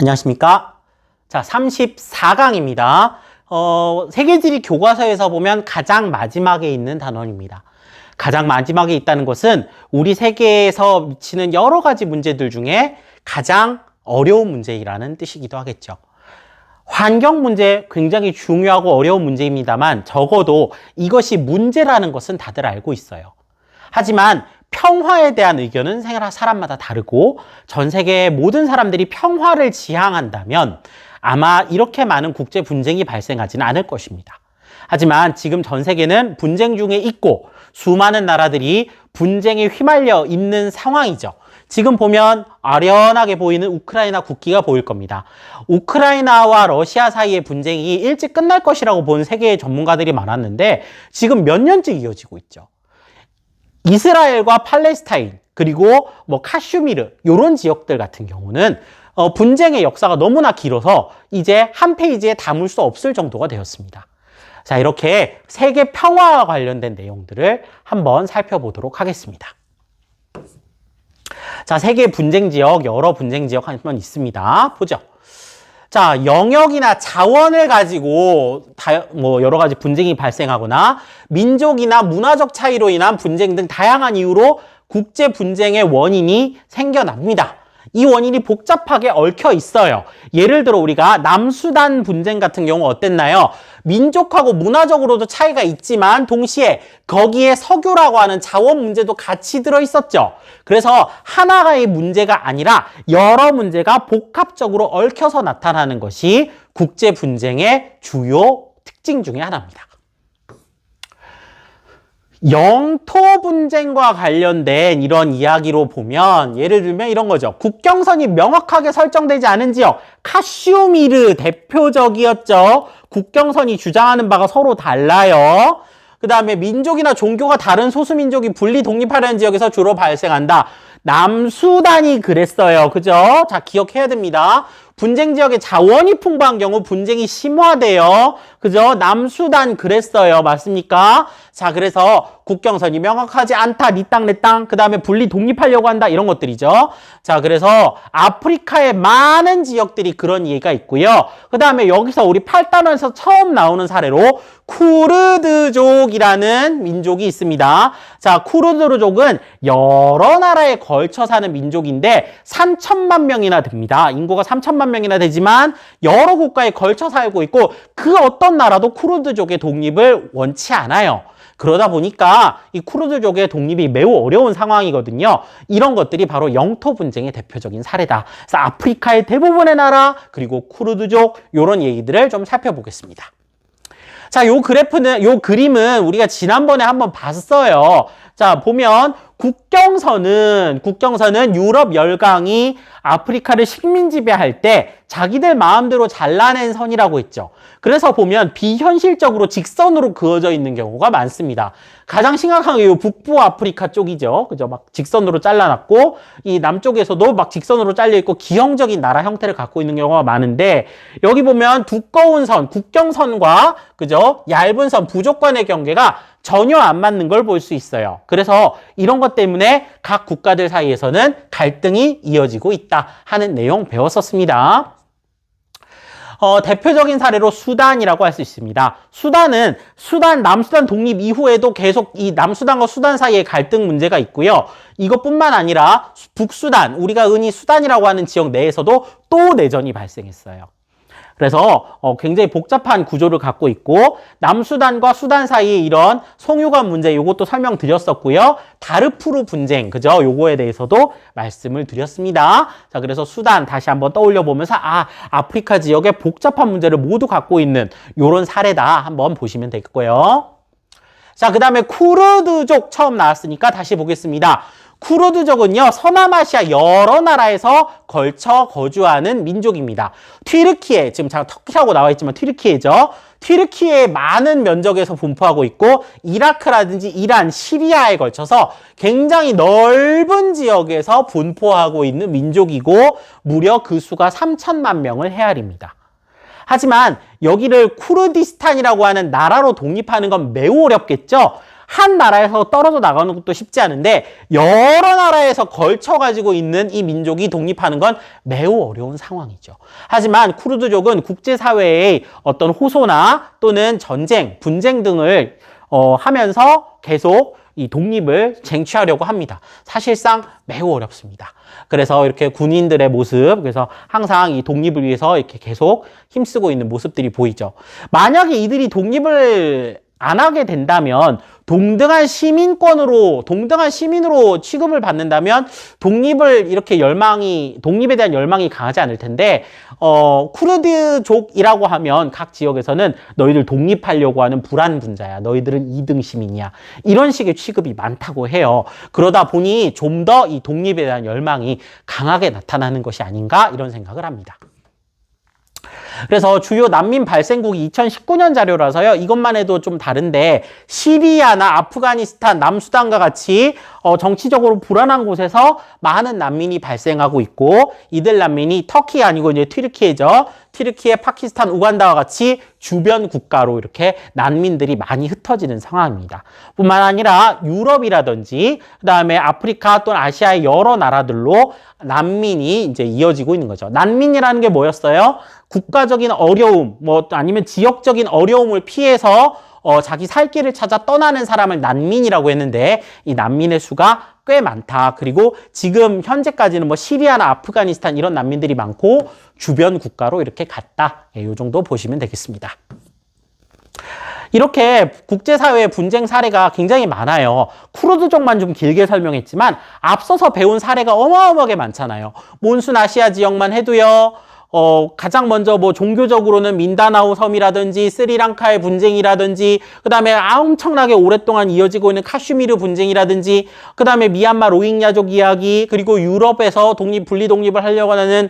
안녕하십니까? 자, 34강입니다. 세계지리 교과서에서 보면 가장 마지막에 있는 단원입니다. 가장 마지막에 있다는 것은 우리 세계에서 미치는 여러 가지 문제들 중에 가장 어려운 문제이라는 뜻이기도 하겠죠. 환경 문제 굉장히 중요하고 어려운 문제입니다만 적어도 이것이 문제라는 것은 다들 알고 있어요. 하지만 평화에 대한 의견은 사람마다 다르고 전 세계의 모든 사람들이 평화를 지향한다면 아마 이렇게 많은 국제 분쟁이 발생하지는 않을 것입니다. 하지만 지금 전 세계는 분쟁 중에 있고 수많은 나라들이 분쟁에 휘말려 있는 상황이죠. 지금 보면 아련하게 보이는 우크라이나 국기가 보일 겁니다. 우크라이나와 러시아 사이의 분쟁이 일찍 끝날 것이라고 본 세계의 전문가들이 많았는데 지금 몇 년째 이어지고 있죠. 이스라엘과 팔레스타인 그리고 카슈미르 이런 지역들 같은 경우는 분쟁의 역사가 너무나 길어서 이제 한 페이지에 담을 수 없을 정도가 되었습니다. 자, 이렇게 세계 평화와 관련된 내용들을 한번 살펴보도록 하겠습니다. 자, 세계 분쟁 지역, 여러 분쟁 지역 한번 있습니다. 보죠. 자, 영역이나 자원을 가지고 여러 가지 분쟁이 발생하거나 민족이나 문화적 차이로 인한 분쟁 등 다양한 이유로 국제 분쟁의 원인이 생겨납니다. 이 원인이 복잡하게 얽혀 있어요. 예를 들어 우리가 남수단 분쟁 같은 경우 어땠나요? 민족하고 문화적으로도 차이가 있지만 동시에 거기에 석유라고 하는 자원 문제도 같이 들어있었죠. 그래서 하나의 문제가 아니라 여러 문제가 복합적으로 얽혀서 나타나는 것이 국제 분쟁의 주요 특징 중에 하나입니다. 영토 분쟁과 관련된 이런 이야기로 보면 예를 들면 이런 거죠. 국경선이 명확하게 설정되지 않은 지역, 카슈미르 대표적이었죠. 국경선이 주장하는 바가 서로 달라요. 그 다음에 민족이나 종교가 다른 소수민족이 분리 독립하려는 지역에서 주로 발생한다. 남수단이 그랬어요. 그죠? 자, 기억해야 됩니다. 분쟁 지역에 자원이 풍부한 경우 분쟁이 심화돼요. 그죠? 남수단 그랬어요. 맞습니까? 자, 그래서 국경선이 명확하지 않다. 네 땅, 내 땅. 그 다음에 분리 독립하려고 한다. 이런 것들이죠. 자, 그래서 아프리카의 많은 지역들이 그런 얘기가 있고요. 그 다음에 여기서 우리 8단원에서 처음 나오는 사례로 쿠르드족이라는 민족이 있습니다. 자, 쿠르드족은 여러 나라에 걸쳐 사는 민족인데 3천만 명이나 됩니다. 인구가 3천만 명이나 되지만 여러 국가에 걸쳐 살고 있고 그 어떤 나라도 쿠르드족의 독립을 원치 않아요. 그러다 보니까 이 쿠르드족의 독립이 매우 어려운 상황이거든요. 이런 것들이 바로 영토 분쟁의 대표적인 사례다. 그래서 아프리카의 대부분의 나라 그리고 쿠르드족 이런 얘기들을 좀 살펴보겠습니다. 자, 요 그림은 우리가 지난번에 한번 봤어요. 자, 보면 국경선은 유럽 열강이 아프리카를 식민 지배할 때 자기들 마음대로 잘라낸 선이라고 했죠. 그래서 보면 비현실적으로 직선으로 그어져 있는 경우가 많습니다. 가장 심각한 게 이 북부 아프리카 쪽이죠. 그죠? 막 직선으로 잘라놨고 이 남쪽에서도 막 직선으로 잘려 있고 기형적인 나라 형태를 갖고 있는 경우가 많은데 여기 보면 두꺼운 선, 국경선과 그죠? 얇은 선, 부족 간의 경계가 전혀 안 맞는 걸 볼 수 있어요. 그래서 이런 것 때문에 각 국가들 사이에서는 갈등이 이어지고 있다 하는 내용 배웠었습니다. 대표적인 사례로 수단이라고 할 수 있습니다. 남수단 독립 이후에도 계속 이 남수단과 수단 사이에 갈등 문제가 있고요. 이것뿐만 아니라 북수단, 우리가 흔히 수단이라고 하는 지역 내에서도 또 내전이 발생했어요. 그래서 굉장히 복잡한 구조를 갖고 있고 남수단과 수단 사이에 이런 송유관 문제 요것도 설명드렸었고요. 다르푸르 분쟁 그죠? 요거에 대해서도 말씀을 드렸습니다. 자, 그래서 수단 다시 한번 떠올려 보면서 아프리카 지역의 복잡한 문제를 모두 갖고 있는 요런 사례다 한번 보시면 되겠고요. 자, 그 다음에 쿠르드족 처음 나왔으니까 다시 보겠습니다. 쿠르드족은요, 서남아시아 여러 나라에서 걸쳐 거주하는 민족입니다. 튀르키예, 지금 터키라고 나와 있지만 튀르키예죠. 튀르키예의 많은 면적에서 분포하고 있고 이라크라든지 이란, 시리아에 걸쳐서 굉장히 넓은 지역에서 분포하고 있는 민족이고 무려 그 수가 3천만 명을 헤아립니다. 하지만 여기를 쿠르디스탄이라고 하는 나라로 독립하는 건 매우 어렵겠죠. 한 나라에서 떨어져 나가는 것도 쉽지 않은데 여러 나라에서 걸쳐 가지고 있는 이 민족이 독립하는 건 매우 어려운 상황이죠. 하지만 쿠르드족은 국제사회의 어떤 호소나 또는 전쟁, 분쟁 등을 하면서 계속 이 독립을 쟁취하려고 합니다. 사실상 매우 어렵습니다. 그래서 이렇게 군인들의 모습, 그래서 항상 이 독립을 위해서 이렇게 계속 힘쓰고 있는 모습들이 보이죠. 만약에 이들이 독립을 안 하게 된다면 동등한 시민으로 취급을 받는다면 독립에 대한 열망이 강하지 않을 텐데, 쿠르드족이라고 하면 각 지역에서는 너희들 독립하려고 하는 불안분자야. 너희들은 2등 시민이야. 이런 식의 취급이 많다고 해요. 그러다 보니 좀 더 이 독립에 대한 열망이 강하게 나타나는 것이 아닌가 이런 생각을 합니다. 그래서 주요 난민 발생국이 2019년 자료라서요. 이것만 해도 좀 다른데 시리아나 아프가니스탄, 남수단과 같이 정치적으로 불안한 곳에서 많은 난민이 발생하고 있고 이들 난민이 터키 아니고 이제 튀르키예죠. 튀르키예, 파키스탄, 우간다와 같이 주변 국가로 이렇게 난민들이 많이 흩어지는 상황입니다. 뿐만 아니라 유럽이라든지 그다음에 아프리카 또는 아시아의 여러 나라들로 난민이 이제 이어지고 있는 거죠. 난민이라는 게 뭐였어요? 국가적인 어려움, 아니면 지역적인 어려움을 피해서 자기 살 길을 찾아 떠나는 사람을 난민이라고 했는데 이 난민의 수가 꽤 많다. 그리고 지금 현재까지는 시리아나 아프가니스탄 이런 난민들이 많고 주변 국가로 이렇게 갔다. 이 정도 보시면 되겠습니다. 이렇게 국제사회의 분쟁 사례가 굉장히 많아요. 쿠르드족만 좀 길게 설명했지만 앞서서 배운 사례가 어마어마하게 많잖아요. 몬순 아시아 지역만 해도요. 가장 먼저 종교적으로는 민다나오 섬이라든지 스리랑카의 분쟁이라든지 그다음에 엄청나게 오랫동안 이어지고 있는 카슈미르 분쟁이라든지 그다음에 미얀마 로힝야족 이야기 그리고 유럽에서 분리 독립을 하려고 하는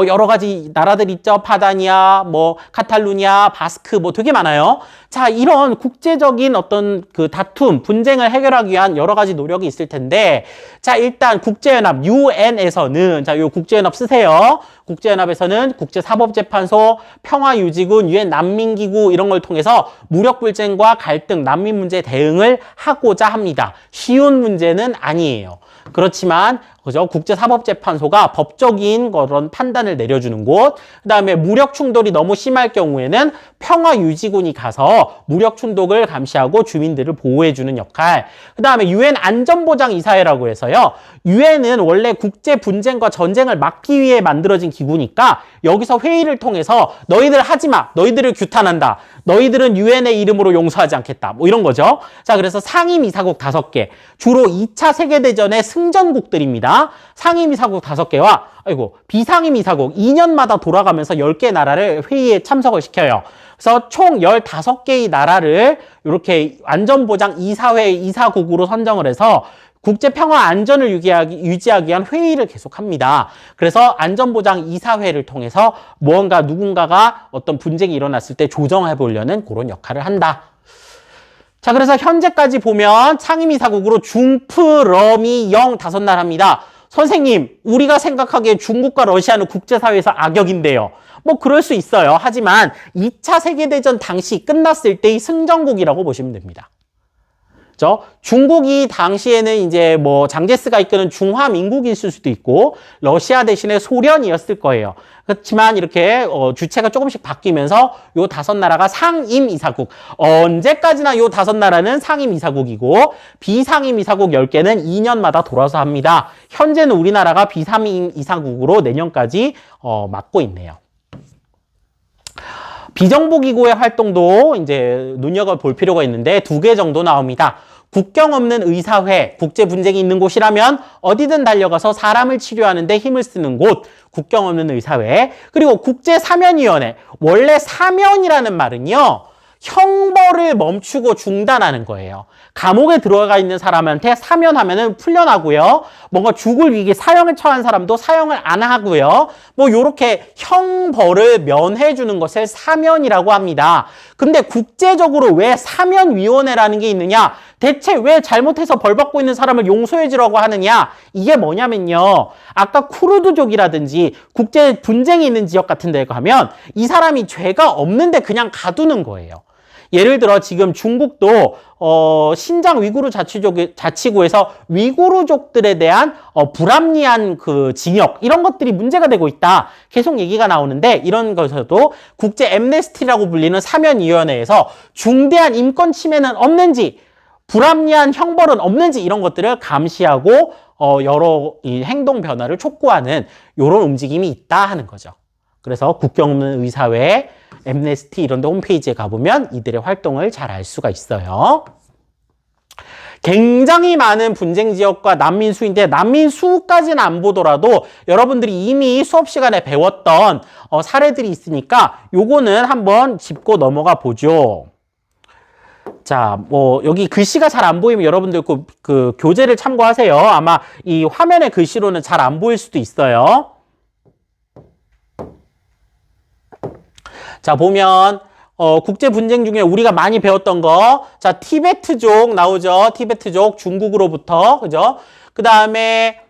여러 가지 나라들 있죠. 파다니아, 카탈루냐, 바스크 되게 많아요. 자, 이런 국제적인 어떤 그 다툼, 분쟁을 해결하기 위한 여러 가지 노력이 있을 텐데 자, 일단 국제연합 UN에서는 요 국제연합 쓰세요. 국제연합에서는 국제사법재판소, 평화유지군, 유엔 난민기구 이런 걸 통해서 무력불쟁과 갈등, 난민 문제 대응을 하고자 합니다. 쉬운 문제는 아니에요. 그렇지만 국제사법재판소가 법적인 그런 판단을 내려주는 곳, 그 다음에 무력 충돌이 너무 심할 경우에는 평화유지군이 가서 무력 충돌을 감시하고 주민들을 보호해주는 역할, 그 다음에 유엔 안전보장이사회라고 해서요. 유엔은 원래 국제 분쟁과 전쟁을 막기 위해 만들어진 기구니까 여기서 회의를 통해서 너희들 하지마, 너희들을 규탄한다, 너희들은 유엔의 이름으로 용서하지 않겠다, 이런 거죠. 자, 그래서 상임이사국 5개, 주로 2차 세계대전의 승전국들입니다. 상임이사국 5개와 비상임이사국 2년마다 돌아가면서 10개 나라를 회의에 참석을 시켜요. 그래서 총 15개의 나라를 이렇게 안전보장 이사회 이사국으로 선정을 해서 국제평화 안전을 유지하기 위한 회의를 계속합니다. 그래서 안전보장 이사회를 통해서 누군가가 어떤 분쟁이 일어났을 때 조정해 보려는 그런 역할을 한다. 자, 그래서 현재까지 보면 상임이사국으로 중프, 러미, 영 5나라입니다. 선생님, 우리가 생각하기에 중국과 러시아는 국제사회에서 악역인데요. 그럴 수 있어요. 하지만 2차 세계대전 당시 끝났을 때의 승전국이라고 보시면 됩니다. 중국이 당시에는 이제 장제스가 이끄는 중화민국이 있을 수도 있고 러시아 대신에 소련이었을 거예요. 그렇지만 이렇게 주체가 조금씩 바뀌면서 요 5나라가 상임이사국, 언제까지나 요 5나라는 상임이사국이고 비상임이사국 10개는 2년마다 돌아서 합니다. 현재는 우리나라가 비상임이사국으로 내년까지 맡고 있네요. 비정부기구의 활동도 이제 눈여겨볼 필요가 있는데 2개 정도 나옵니다. 국경 없는 의사회, 국제 분쟁이 있는 곳이라면 어디든 달려가서 사람을 치료하는 데 힘을 쓰는 곳, 국경 없는 의사회. 그리고 국제사면위원회. 원래 사면이라는 말은요, 형벌을 멈추고 중단하는 거예요. 감옥에 들어가 있는 사람한테 사면하면은 풀려나고요. 뭔가 죽을 위기, 사형을 처한 사람도 사형을 안 하고요. 요렇게 형벌을 면해주는 것을 사면이라고 합니다. 근데 국제적으로 왜 사면위원회라는 게 있느냐? 대체 왜 잘못해서 벌 받고 있는 사람을 용서해주라고 하느냐? 이게 뭐냐면요. 아까 쿠르드족이라든지 국제 분쟁이 있는 지역 같은 데 가면 이 사람이 죄가 없는데 그냥 가두는 거예요. 예를 들어 지금 중국도 신장 위구르 자치구에서 위구르족들에 대한 불합리한 그 징역 이런 것들이 문제가 되고 있다. 계속 얘기가 나오는데 이런 것에서도 국제 엠네스티라고 불리는 사면위원회에서 중대한 인권 침해는 없는지 불합리한 형벌은 없는지 이런 것들을 감시하고 여러 이 행동 변화를 촉구하는 이런 움직임이 있다 하는 거죠. 그래서 국경 없는 의사회, 엠네스티 이런 데 홈페이지에 가보면 이들의 활동을 잘 알 수가 있어요. 굉장히 많은 분쟁 지역과 난민 수인데 난민 수까지는 안 보더라도 여러분들이 이미 수업 시간에 배웠던 사례들이 있으니까 요거는 한번 짚고 넘어가 보죠. 자, 여기 글씨가 잘 안 보이면 여러분들 그 교재를 참고하세요. 아마 이 화면의 글씨로는 잘 안 보일 수도 있어요. 자, 보면 국제 분쟁 중에 우리가 많이 배웠던 거, 자, 티베트족 나오죠. 티베트족 중국으로부터, 그죠? 그 다음에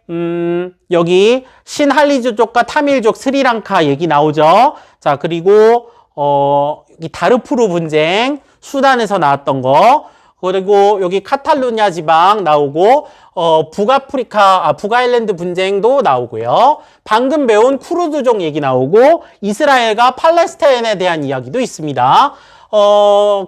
여기 신할리즈족과 타밀족 스리랑카 얘기 나오죠. 자, 그리고 여기 다르푸르 분쟁 수단에서 나왔던 거, 그리고 여기 카탈루냐 지방 나오고 북아일랜드 분쟁도 나오고요. 방금 배운 쿠르드족 얘기 나오고 이스라엘과 팔레스타인에 대한 이야기도 있습니다.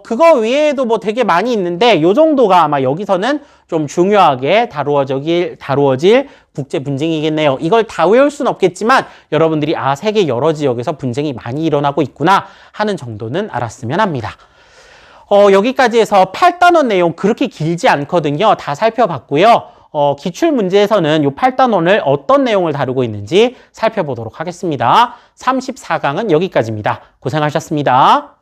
그거 외에도 뭐 되게 많이 있는데 요 정도가 아마 여기서는 좀 중요하게 다루어질 국제 분쟁이겠네요. 이걸 다 외울 수는 없겠지만 여러분들이 세계 여러 지역에서 분쟁이 많이 일어나고 있구나 하는 정도는 알았으면 합니다. 여기까지 해서 8단원 내용 그렇게 길지 않거든요. 다 살펴봤고요. 기출 문제에서는 이 8단원을 어떤 내용을 다루고 있는지 살펴보도록 하겠습니다. 34강은 여기까지입니다. 고생하셨습니다.